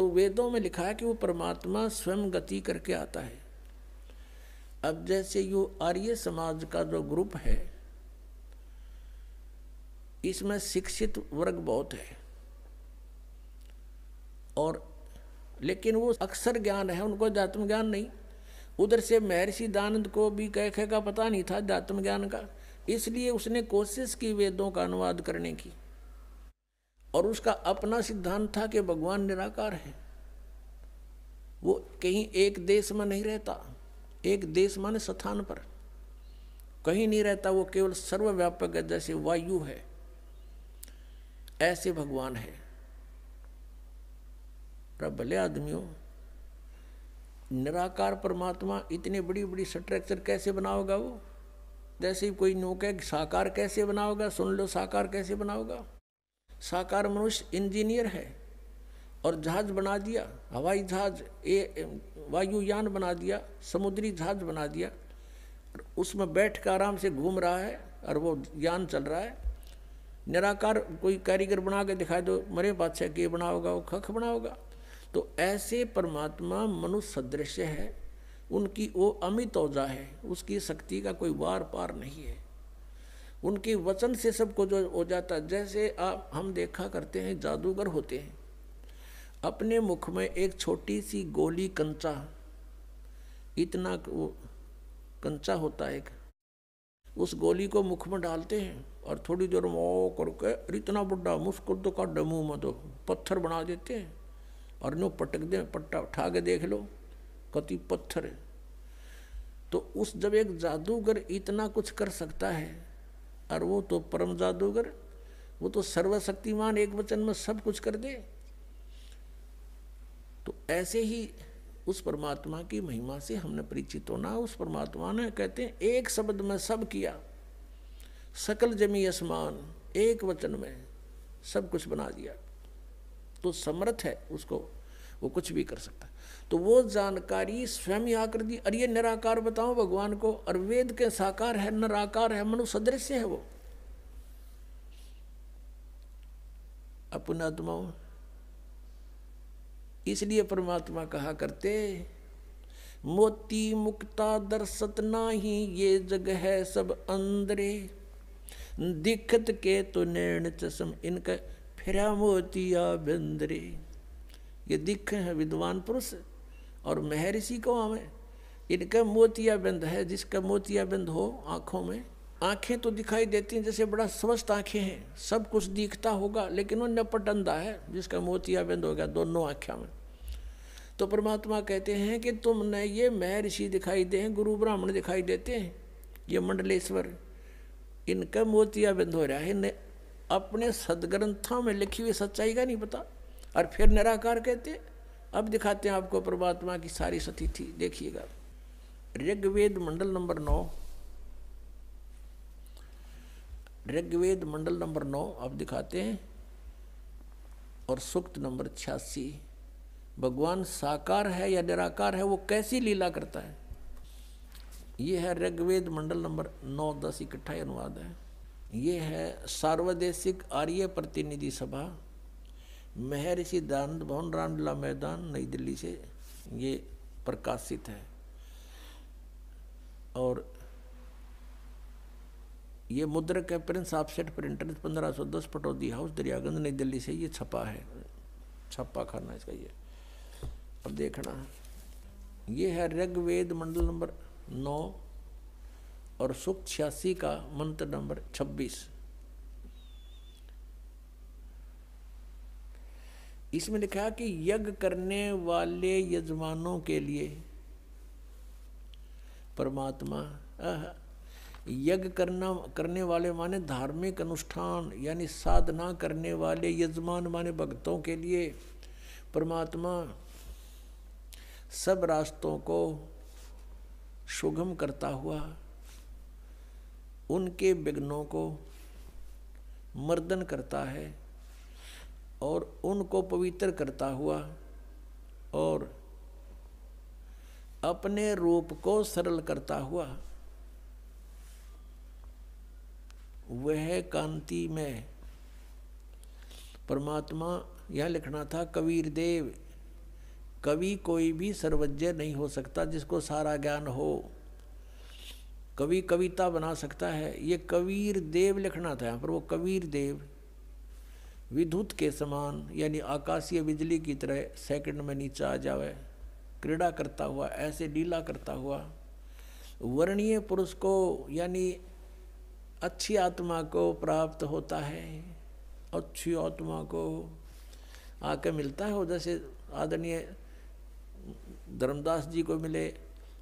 तो वेदों में लिखा है कि वो परमात्मा स्वयं गति करके आता है। अब जैसे यो आर्य समाज का जो ग्रुप है, इसमें शिक्षित वर्ग बहुत है, और लेकिन वो अक्षर ज्ञान है, उनको अध्यात्म ज्ञान नहीं। उधर से महर्षि दानंद को भी कह का पता नहीं था अध्यात्म ज्ञान का, इसलिए उसने कोशिश की वेदों का अनुवाद करने की, और उसका अपना सिद्धांत था कि भगवान निराकार है। वो कहीं एक देश में नहीं रहता, एक देश माने स्थान पर कहीं नहीं रहता, वो केवल सर्वव्यापक है, जैसे वायु है ऐसे भगवान है। पर भले आदमियों, निराकार परमात्मा इतनी बड़ी बड़ी स्ट्रक्चर कैसे बनाओगा वो? जैसे ही कोई नौका साकार कैसे बनाओगा, सुन लो साकार कैसे बनाओगा। साकार मनुष्य इंजीनियर है और जहाज बना दिया, हवाई जहाज, वायुयान बना दिया, समुद्री जहाज बना दिया, उसमें बैठ कर आराम से घूम रहा है और वो यान चल रहा है। निराकार कोई कारीगर बना के दिखा दो, मरे बादशाह के बनाओगा, वो खख बनाओगा। तो ऐसे परमात्मा मनुष्य सदृश है, उनकी वो अमित औजा है, उसकी शक्ति का कोई वार पार नहीं है। उनके वचन से सब कुछ हो जाता है। जैसे आप हम देखा करते हैं, जादूगर होते हैं, अपने मुख में एक छोटी सी गोली कंचा, इतना वो कंचा होता है, उस गोली को मुख में डालते हैं और थोड़ी देर में ओ करके इतना बड़ा मुस्कुर तो का मुंह में तो पत्थर बना देते हैं, और नो पटक दे, पट्टा उठा के देख लो कति पत्थर है। तो उस जब एक जादूगर इतना कुछ कर सकता है, और वो तो परम जादूगर, वो तो सर्वशक्तिमान, एक वचन में सब कुछ कर दे। तो ऐसे ही उस परमात्मा की महिमा से हमने परिचित होना। उस परमात्मा ने, कहते हैं, एक शब्द में सब किया, सकल जमी आसमान, एक वचन में सब कुछ बना दिया। तो समर्थ है उसको, वो कुछ भी कर सकता है। तो वो जानकारी स्वयं ही आकर दी। अरे ये निराकार बताओ भगवान को, और वेद के साकार है, निराकार है, मनु सदृश है वो। अपना आत्माओं, इसलिए परमात्मा कहा करते, मोती मुक्ता दर्शत नाही, ये जग है सब अंदरे, दिखत के तो नैन चश्म, इनका फिरा मोतिया बंदरे। ये दिख है विद्वान पुरुष और महर्षि को हमें, इनका मोतिया बंद है। जिसका मोतिया बंद हो आंखों में, आंखें तो दिखाई देती हैं जैसे बड़ा स्वस्थ आंखें हैं, सब कुछ दिखता होगा, लेकिन वो नपट अंधा है जिसका मोतिया बंद हो गया दोनों आंखों में। तो परमात्मा कहते हैं कि तुमने ये महर्षि दिखाई दे, गुरु ब्राह्मण दिखाई देते हैं, ये मंडलेश्वर, इनका मोतिया बंद हो रहा है, इन्हें अपने सदग्रंथों में लिखी हुई सच्चाई का नहीं पता। और फिर निराकार कहते। अब दिखाते हैं आपको परमात्मा की सारी स्थिति, देखिएगा। ऋग्वेद मंडल नंबर 9, ऋग्वेद मंडल नंबर 9 अब दिखाते हैं, और सूक्त नंबर 86। भगवान साकार है या निराकार है, वो कैसी लीला करता है। ये है ऋग्वेद मंडल नंबर 9, 10 इकट्ठा अनुवाद है। ये है सार्वदेशिक आर्य प्रतिनिधि सभा, महर्षि दानंद भवन, रामलीला मैदान, नई दिल्ली से ये प्रकाशित है। और ये मुद्रक है Prince offset printer, 1510 Pataudi house, Daryaganj, नई दिल्ली से ये छपा है, छप्पा खाना इसका ये। अब देखना, ये है ऋग्वेद मंडल नंबर 9 और सूक्त 86 का मंत्र नंबर 26। इसमें लिखा कि यज्ञ करने वाले यजमानों के लिए परमात्मा, यज्ञ करने वाले माने धार्मिक अनुष्ठान यानी साधना करने वाले, यजमान माने भक्तों के लिए परमात्मा सब रास्तों को सुगम करता हुआ उनके विघ्नों को मर्दन करता है, और उनको पवित्र करता हुआ और अपने रूप को सरल करता हुआ वह कांति में परमात्मा, यह लिखना था कबीर देव कवि कोई भी सर्वज्ञ नहीं हो सकता जिसको सारा ज्ञान हो। कवि कविता बना सकता है, ये कबीर देव लिखना था यहाँ पर, वो कबीर देव विद्युत के समान यानी आकाशीय बिजली की तरह सेकंड में नीचे आ जावे, क्रीड़ा करता हुआ, ऐसे लीला करता हुआ। वर्णीय पुरुष को यानी अच्छी आत्मा को प्राप्त होता है, अच्छी आत्मा को आके मिलता है। वो जैसे आदरणीय धर्मदास जी को मिले,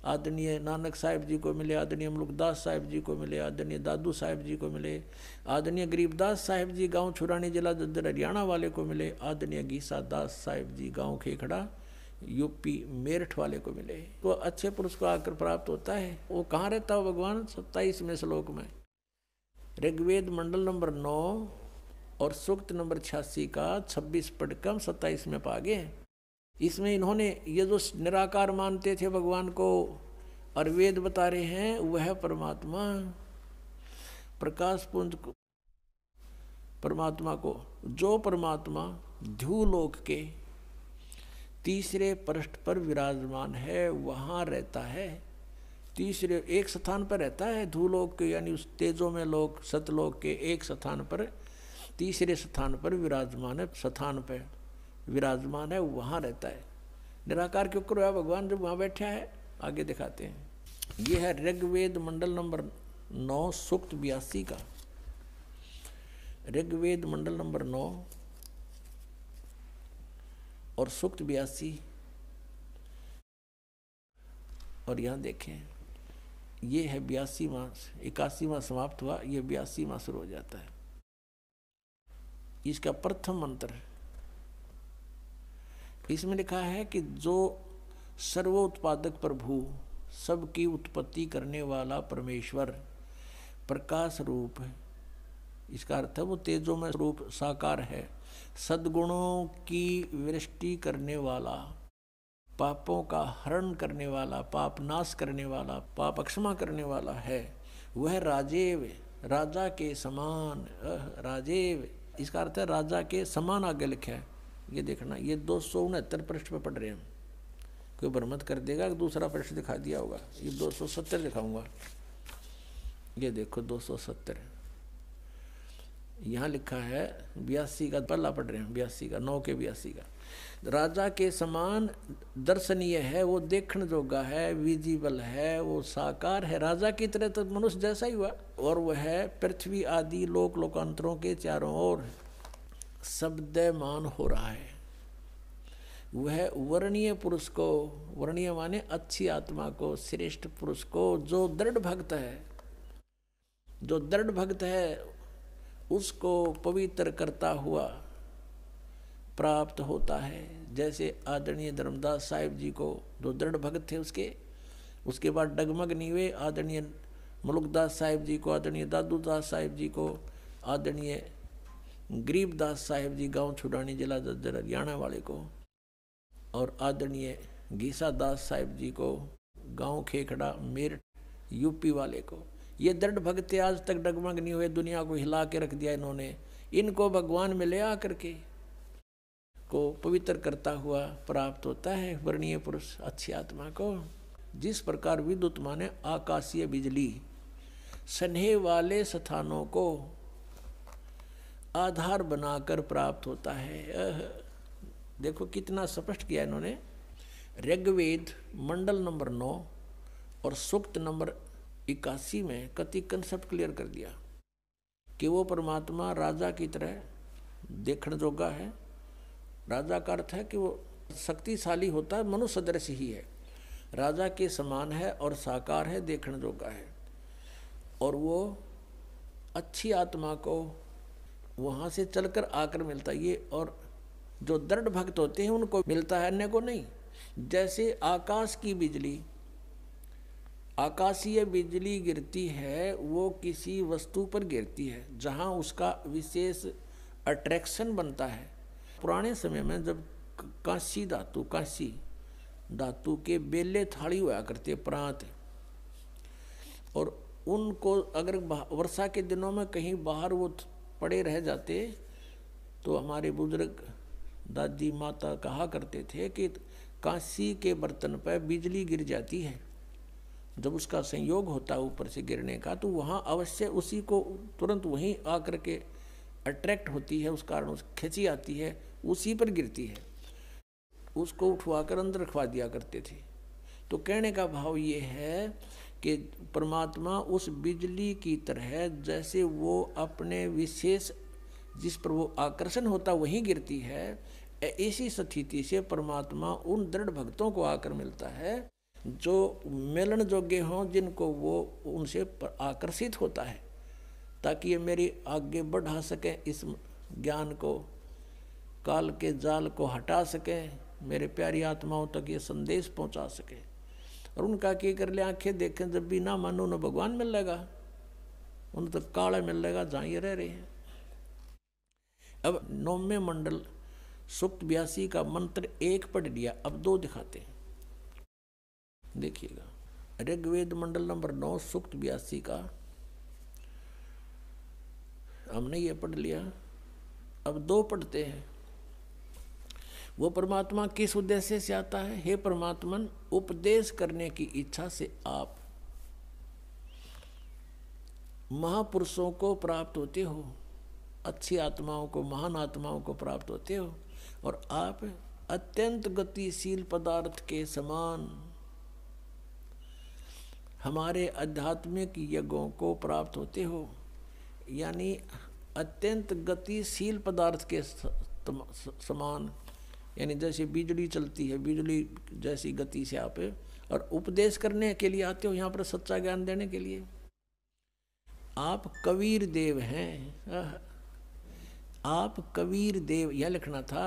आदरणीय नानक साहिब जी को मिले, आदरणीय मुल्कदास साहिब जी को मिले, आदरणीय दादू साहिब जी को मिले, आदरणीय गरीबदास साहिब जी गांव छुरानी जिला जद्दर हरियाणा वाले को मिले, आदरणीय गीसा दास साहिब जी गांव खेखड़ा यूपी मेरठ वाले को मिले। तो अच्छे पुरुष को आकर प्राप्त होता है। वो कहाँ रहता हो भगवान? 27वें श्लोक में, ऋग्वेद मंडल नंबर 9 और सूक्त नंबर 86 का 26 पढ़कर 27 में पागे हैं। इसमें इन्होंने ये जो निराकार मानते थे भगवान को और वेद बता रहे हैं, वह परमात्मा प्रकाश पुंज को, परमात्मा को, जो परमात्मा ध्युलोक के तीसरे पृष्ठ पर विराजमान है, वहाँ रहता है। तीसरे एक स्थान पर रहता है ध्युलोक के, यानी उस तेजो में लोक सतलोक के एक स्थान पर, तीसरे स्थान पर विराजमान है, स्थान पर विराजमान है, वहाँ रहता है। निराकार क्यों करो भगवान जब वहाँ बैठा है? आगे दिखाते हैं। ये है ऋग्वेद मंडल नंबर 9 सूक्त 82 का, ऋग्वेद मंडल नंबर 9 और सूक्त 82। और यहाँ देखें, ये है 82वां, 81वां समाप्त हुआ, ये 82वां शुरू हो जाता है। इसका प्रथम मंत्र इसमें लिखा है कि जो सर्वोत्पादक प्रभु, सबकी उत्पत्ति करने वाला परमेश्वर प्रकाश रूप है। इसका अर्थ है वो तेजो में रूप साकार है, सद्गुणों की वृष्टि करने वाला, पापों का हरण करने वाला, पाप नाश करने वाला, पाप क्षमा करने वाला है। वह राजेव, राजा के समान, राजेव इसका अर्थ है राजा के समान आगे लिखा है। ये देखना, ये 269 पृष्ठ पे पढ़ रहे हैं। कोई भ्रमत कर देगा कि दूसरा पृष्ठ दिखा दिया होगा। ये 270 दिखाऊंगा। ये देखो 270 यहाँ लिखा है। 82 का पल्ला पढ़ रहे हैं, 82 का 9 के 82 का। राजा के समान दर्शनीय है, वो देखने जोगा है, विजिबल है, वो साकार है। राजा की तरह तो मनुष्य जैसा ही हुआ। और वह पृथ्वी आदि लोक लोकांतरों के चारों ओर शब्दमान हो रहा है। वह वर्णीय पुरुष को, वर्णीय माने अच्छी आत्मा को, श्रेष्ठ पुरुष को, जो दृढ़ भक्त है, जो दृढ़ भक्त है उसको पवित्र करता हुआ प्राप्त होता है। जैसे आदरणीय धर्मदास साहिब जी को, जो दृढ़ भक्त थे उसके बाद डगमग नहीं हुए। आदरणीय मुल्कदास साहिब जी को, आदरणीय दादू दास साहिब जी को, आदरणीय गरीबदास साहिब जी गांव छुड़ानी जिला जज्जर हरियाणा वाले को, और आदरणीय गीसा दास साहिब जी को गांव खेखड़ा मेरठ यूपी वाले को। ये दृढ़ भक्त आज तक डगमग नहीं हुए, दुनिया को हिला के रख दिया इन्होंने। इनको भगवान में ले आकर के को पवित्र करता हुआ प्राप्त होता है वर्णीय पुरुष, अच्छी आत्मा को। जिस प्रकार विद्युत माने आकाशीय बिजली स्नेह वाले स्थानों को आधार बनाकर प्राप्त होता है। देखो कितना स्पष्ट किया इन्होंने। ऋग्वेद मंडल नंबर 9 और सूक्त नंबर 81 में कति कंसेप्ट क्लियर कर दिया कि वो परमात्मा राजा की तरह देखने जोगा है। राजा का अर्थ है कि वो शक्तिशाली होता है, मनुष्य सदृश ही है, राजा के समान है और साकार है, देखने जोगा है। और वो अच्छी आत्मा को वहाँ से चलकर आकर मिलता है ये। और जो दृढ़ भक्त होते हैं उनको मिलता है, अन्य को नहीं। जैसे आकाश की बिजली, आकाशीय बिजली गिरती है, वो किसी वस्तु पर गिरती है जहाँ उसका विशेष अट्रैक्शन बनता है। पुराने समय में जब कांसी धातु के बेले थाली हुआ करते प्रांत, और उनको अगर वर्षा के दिनों में कहीं बाहर वो पड़े रह जाते तो हमारे बुजुर्ग दादी माता कहा करते थे कि कांसी के बर्तन पर बिजली गिर जाती है, जब उसका संयोग होता है ऊपर से गिरने का, तो वहाँ अवश्य उसी को तुरंत वहीं आकर के अट्रैक्ट होती है, उस कारण उस खिंची आती है, उसी पर गिरती है। उसको उठवाकर अंदर रखवा दिया करते थे। तो कहने का भाव ये है कि परमात्मा उस बिजली की तरह, जैसे वो अपने विशेष जिस पर वो आकर्षण होता वहीं गिरती है, ऐसी स्थिति से परमात्मा उन दृढ़ भक्तों को आकर मिलता है जो मिलन योग्य हों, जिनको वो उनसे आकर्षित होता है, ताकि ये मेरी आगे बढ़ा सकें, इस ज्ञान को, काल के जाल को हटा सकें, मेरे प्यारी आत्माओं तक ये संदेश पहुंचा सके। और उनका क्या कर ले, आंखें देखें जब भी ना मानो न भगवान मिलेगा, उन तक काला मिलेगा जहाँ ये रह रहे हैं। अब 9वें मंडल सूक्त 82 का मंत्र 1 पढ़ लिया, अब 2 दिखाते हैं, देखिएगा। ऋग्वेद मंडल नंबर 9 सूक्त 82 का हमने ये पढ़ लिया, अब 2 पढ़ते हैं। वो परमात्मा किस उद्देश्य से आता है? हे परमात्मन, उपदेश करने की इच्छा से आप महापुरुषों को प्राप्त होते हो, अच्छी आत्माओं को, महान आत्माओं को प्राप्त होते हो, और आप अत्यंत गतिशील पदार्थ के समान हमारे आध्यात्मिक यज्ञों को प्राप्त होते हो। यानी अत्यंत गतिशील पदार्थ के समान, यानी जैसे बिजली चलती है, बिजली जैसी गति से आप, और उपदेश करने के लिए आते हो यहाँ पर, सच्चा ज्ञान देने के लिए। आप कबीर देव हैं, आप कबीर देव, यह लिखना था,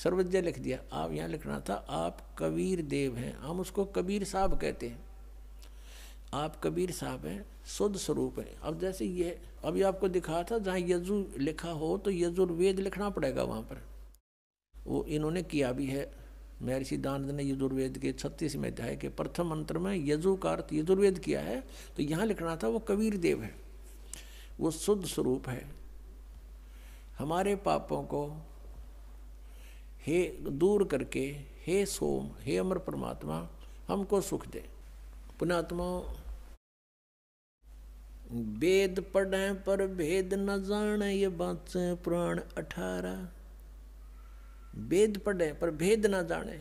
सर्वज्ञ लिख दिया, आप यहाँ लिखना था आप कबीर देव हैं। हम उसको कबीर साहब कहते हैं, आप कबीर साहब हैं, शुद्ध स्वरूप है। अब जैसे ये अभी आपको दिखा था, जहाँ यजु लिखा हो तो यजुर्वेद लिखना पड़ेगा वहाँ पर, वो इन्होंने किया भी है। महर्षि दानंद ने यजुर्वेद के 36वें अध्याय के प्रथम मंत्र में यजु का अर्थ यजुर्वेद किया है, तो यहाँ लिखना था वो कबीर देव है, वो शुद्ध स्वरूप है। हमारे पापों को हे दूर करके, हे सोम, हे अमर परमात्मा, हमको सुख दे। पुण्यात्मा, वेद पढ़े पर भेद न जाने, ये बात पुराण 18। वेद पढ़े पर भेद न जाने,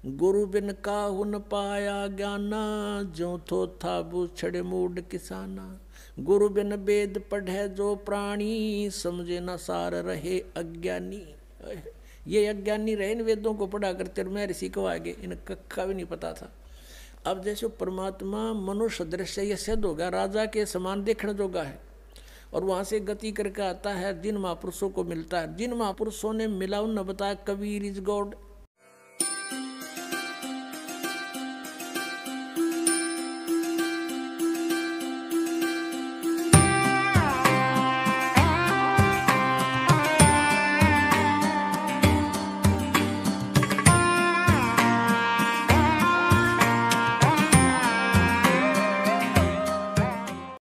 गुरु बिन काहू न पाया ज्ञाना, जो थो था बूछड़े मूड किसाना। गुरु बिन वेद पढ़े जो प्राणी, समझे न सार रहे अज्ञानी। ये अज्ञानी रहे, इन वेदों को पढ़ा करते, मैं ऋषि को आगे इन कक्का भी नहीं पता था। अब जैसे परमात्मा मनुष्य दृश्य ये सिद्ध होगा, राजा के समान देखने जोगा है, और वहाँ से गति करके आता है, जिन महापुरुषों को मिलता है, जिन महापुरुषों ने मिला उन बताया कबीर इज गॉड,